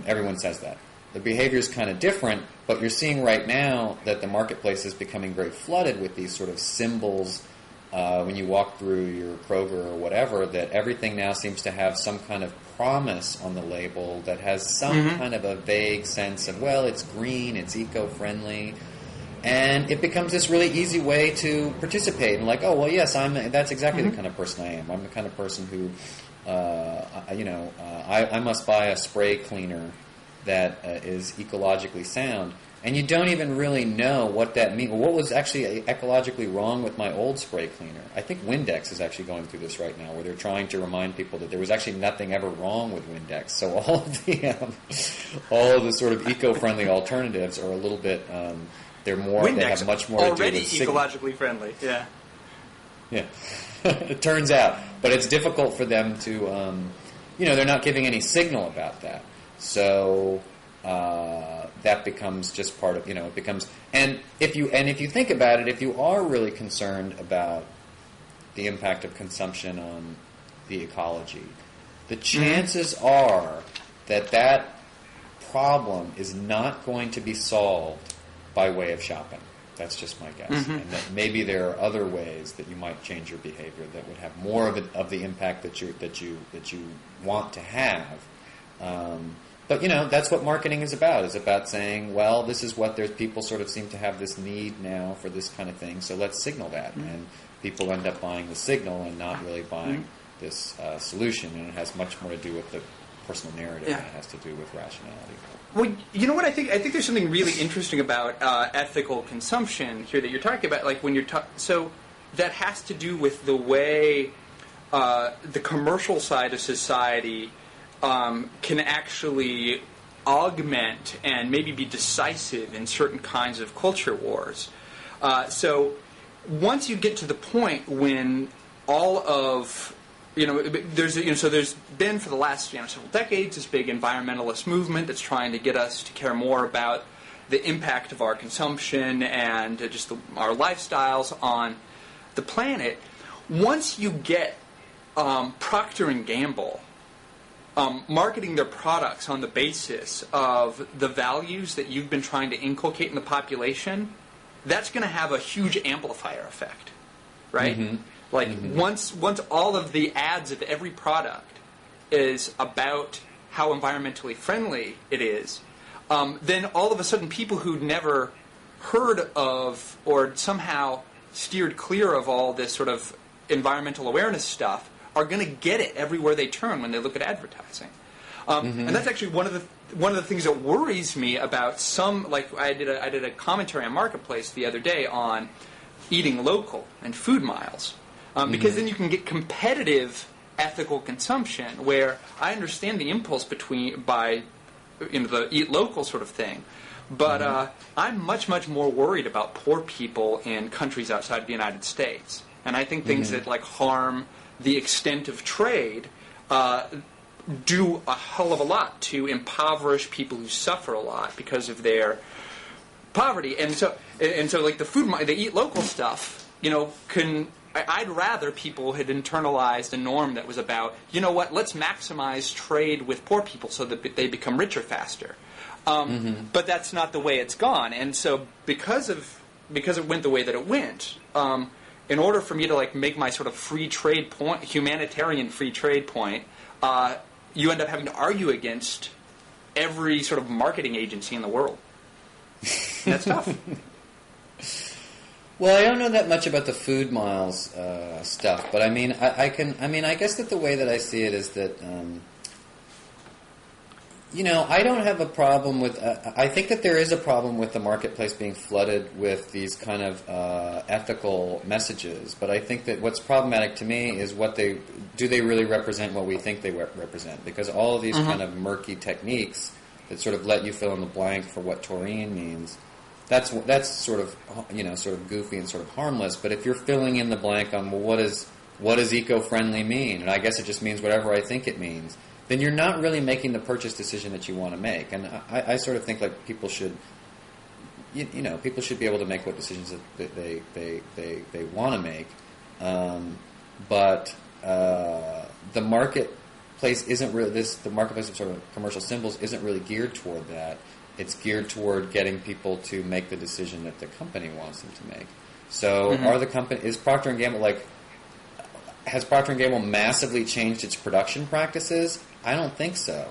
Everyone says that. The behavior is kind of different, but you're seeing right now that the marketplace is becoming very flooded with these sort of symbols when you walk through your Kroger or whatever, that everything now seems to have some kind of promise on the label that has some kind of a vague sense of, well, it's green, it's eco-friendly, and it becomes this really easy way to participate. And like, oh, well, yes, that's exactly the kind of person I am. I'm the kind of person who, I must buy a spray cleaner that is ecologically sound. And you don't even really know what that means. Well, what was actually ecologically wrong with my old spray cleaner? I think Windex is actually going through this right now, where they're trying to remind people that there was actually nothing ever wrong with Windex. So all of the sort of eco-friendly alternatives are a little bit. They have much more to do with already ecologically friendly. Yeah. Yeah. It turns out, but it's difficult for them to. They're not giving any signal about that. So. That becomes just part of, it becomes, and if you think about it, if you are really concerned about the impact of consumption on the ecology, the chances are that problem is not going to be solved by way of shopping. That's just my guess. And that maybe there are other ways that you might change your behavior that would have more of the impact that you want to have. But, that's what marketing is about. It's about saying, well, this is what people sort of seem to have this need now for this kind of thing, so let's signal that. And people end up buying the signal and not really buying this solution. And it has much more to do with the personal narrative than it has to do with rationality. Well, you know what I think? I think there's something really interesting about ethical consumption here that you're talking about. Like when you're so that has to do with the way the commercial side of society can actually augment and maybe be decisive in certain kinds of culture wars. So once you get to the point when all of so there's been for the last several decades this big environmentalist movement that's trying to get us to care more about the impact of our consumption and just our lifestyles on the planet. Once you get Procter and Gamble marketing their products on the basis of the values that you've been trying to inculcate in the population, that's going to have a huge amplifier effect, right? Mm-hmm. Once all of the ads of every product is about how environmentally friendly it is, then all of a sudden people who'd never heard of or somehow steered clear of all this sort of environmental awareness stuff are going to get it everywhere they turn when they look at advertising. And that's actually one of the things that worries me about some, like I did a commentary on Marketplace the other day on eating local and food miles, because then you can get competitive ethical consumption where I understand the impulse by the eat local sort of thing, but I'm much more worried about poor people in countries outside the United States, and I think things that harm the extent of trade do a hell of a lot to impoverish people who suffer a lot because of their poverty. And so like the eat local stuff, I'd rather people had internalized a norm that was about, let's maximize trade with poor people so that they become richer faster. But that's not the way it's gone. And so because it went the way that it went, in order for me to make my sort of free trade point, humanitarian free trade point, you end up having to argue against every sort of marketing agency in the world. And that's tough. Well, I don't know that much about the food miles stuff, but I guess that the way that I see it is that, I don't have a problem with. I think that there is a problem with the marketplace being flooded with these kind of ethical messages. But I think that what's problematic to me is do they really represent what we think they represent? Because all of these kind of murky techniques that sort of let you fill in the blank for what taurine means. That's sort of goofy and sort of harmless. But if you're filling in the blank on what does eco-friendly mean, and I guess it just means whatever I think it means, then you're not really making the purchase decision that you want to make. And I sort of think people should, people should be able to make what decisions that they want to make. But the marketplace isn't really the marketplace of sort of commercial symbols isn't really geared toward that. It's geared toward getting people to make the decision that the company wants them to make. So is Procter & Gamble has Procter & Gamble massively changed its production practices? I don't think so.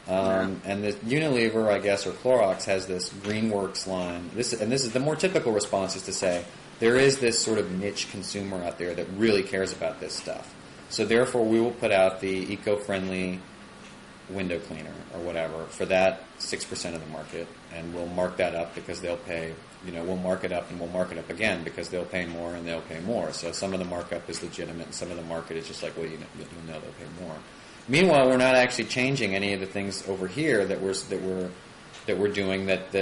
And the Unilever, I guess, or Clorox has this Greenworks line. This is the more typical response is to say there is this sort of niche consumer out there that really cares about this stuff. So therefore, we will put out the eco-friendly window cleaner or whatever for that 6% of the market, and we'll mark that up because they'll pay. We'll mark it up and we'll mark it up again because they'll pay more and they'll pay more. So some of the markup is legitimate, and some of the market is just like, well, they'll pay more. Meanwhile, we're not actually changing any of the things over here that we're doing that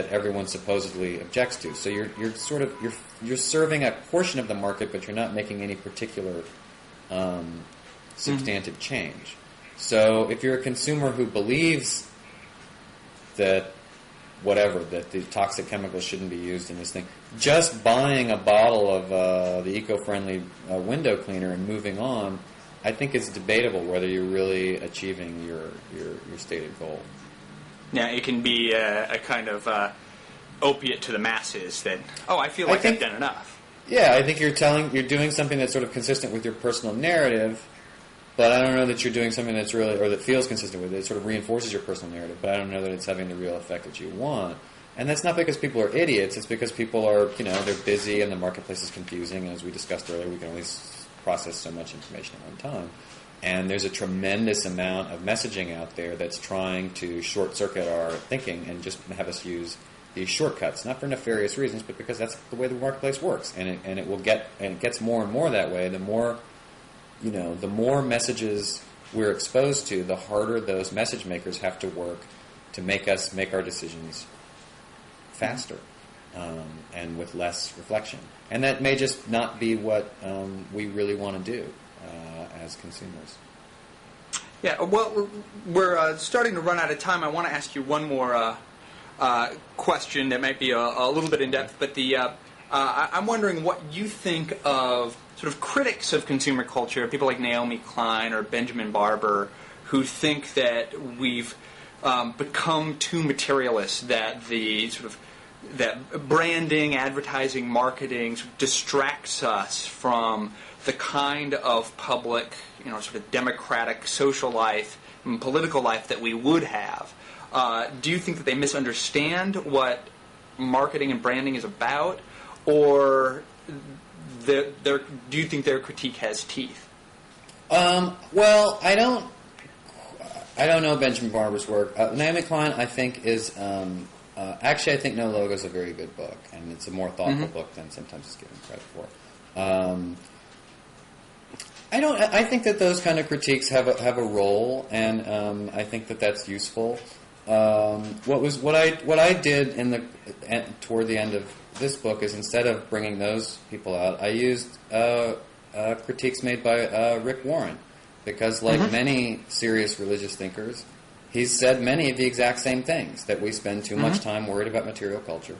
everyone supposedly objects to. So you're serving a portion of the market, but you're not making any particular substantive change. So if you're a consumer who believes that the toxic chemicals shouldn't be used in this thing, just buying a bottle of the eco-friendly window cleaner and moving on, I think it's debatable whether you're really achieving your stated goal. Yeah, it can be a kind of opiate to the masses that, I feel like I've done enough. Yeah, I think you're doing something that's sort of consistent with your personal narrative, but I don't know that you're doing something that's really, or that feels consistent with it. It sort of reinforces your personal narrative, but I don't know that it's having the real effect that you want. And that's not because people are idiots. It's because people are, they're busy and the marketplace is confusing. And as we discussed earlier, we can only process so much information at one time. And there's a tremendous amount of messaging out there that's trying to short-circuit our thinking and just have us use these shortcuts, not for nefarious reasons, but because that's the way the marketplace works. And it gets more and more that way. The more messages we're exposed to, the harder those message makers have to work to make us make our decisions faster and with less reflection. And that may just not be what we really want to do as consumers. Yeah, well, we're starting to run out of time. I want to ask you one more question that might be a little bit in-depth, but I'm wondering what you think of sort of critics of consumer culture, people like Naomi Klein or Benjamin Barber, who think that we've become too materialist, that that branding, advertising, marketing sort of distracts us from the kind of public, sort of democratic social life and political life that we would have. Do you think that they misunderstand what marketing and branding is about, or do you think their critique has teeth? Well, I don't know Benjamin Barber's work. Naomi Klein, I think, is actually, I think No Logo is a very good book, and it's a more thoughtful book than sometimes it's given credit for. I think that those kind of critiques have a role, and I think that that's useful. What I did toward the end of this book is, instead of bringing those people out, I used critiques made by Rick Warren, because like many serious religious thinkers, he's said many of the exact same things, that we spend too much time worried about material culture.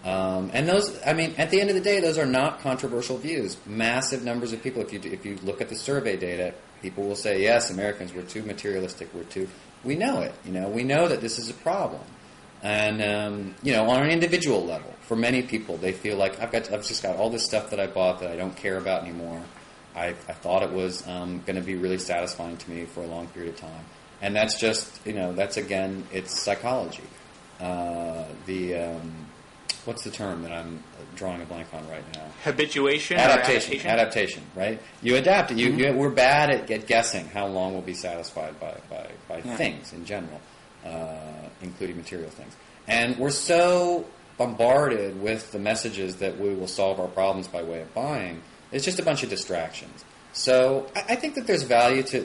And those, I mean, at the end of the day, those are not controversial views. Massive numbers of people, if you look at the survey data, people will say, yes, Americans, we're too materialistic, we know it. We know that this is a problem. And, on an individual level, for many people, they feel like, I've just got all this stuff that I bought that I don't care about anymore. I thought it was going to be really satisfying to me for a long period of time. And that's just, that's, again, it's psychology. What's the term that I'm drawing a blank on right now? Habituation? Adaptation, right? You adapt it. We're bad at guessing how long we'll be satisfied by things in general, including material things. And we're so bombarded with the messages that we will solve our problems by way of buying. It's just a bunch of distractions. So I think that there's value to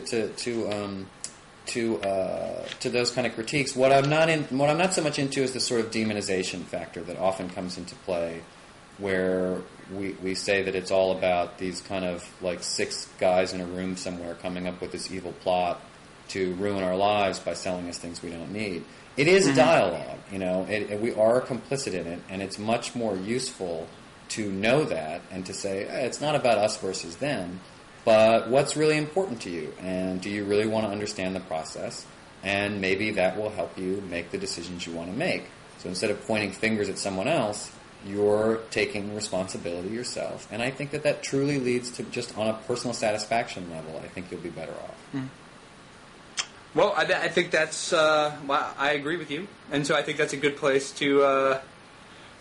those kind of critiques. What I'm not so much into is the sort of demonization factor that often comes into play, where we say that it's all about these kind of like 6 guys in a room somewhere coming up with this evil plot to ruin our lives by selling us things we don't need. It is a dialogue, we are complicit in it, and it's much more useful to know that and to say, hey, it's not about us versus them, but what's really important to you, and do you really want to understand the process? And maybe that will help you make the decisions you want to make. So instead of pointing fingers at someone else, you're taking responsibility yourself. And I think that truly leads to, just on a personal satisfaction level, I think you'll be better off. Well, I think that's, I agree with you. And so I think that's a good place to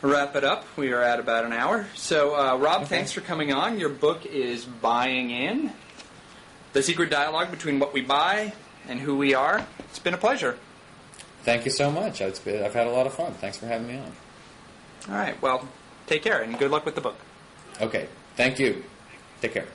wrap it up. We are at about an hour. So, Rob, thanks for coming on. Your book is Buying In: The Secret Dialogue Between What We Buy and Who We Are. It's been a pleasure. Thank you so much. I've had a lot of fun. Thanks for having me on. All right. Well, take care, and good luck with the book. Okay. Thank you. Take care.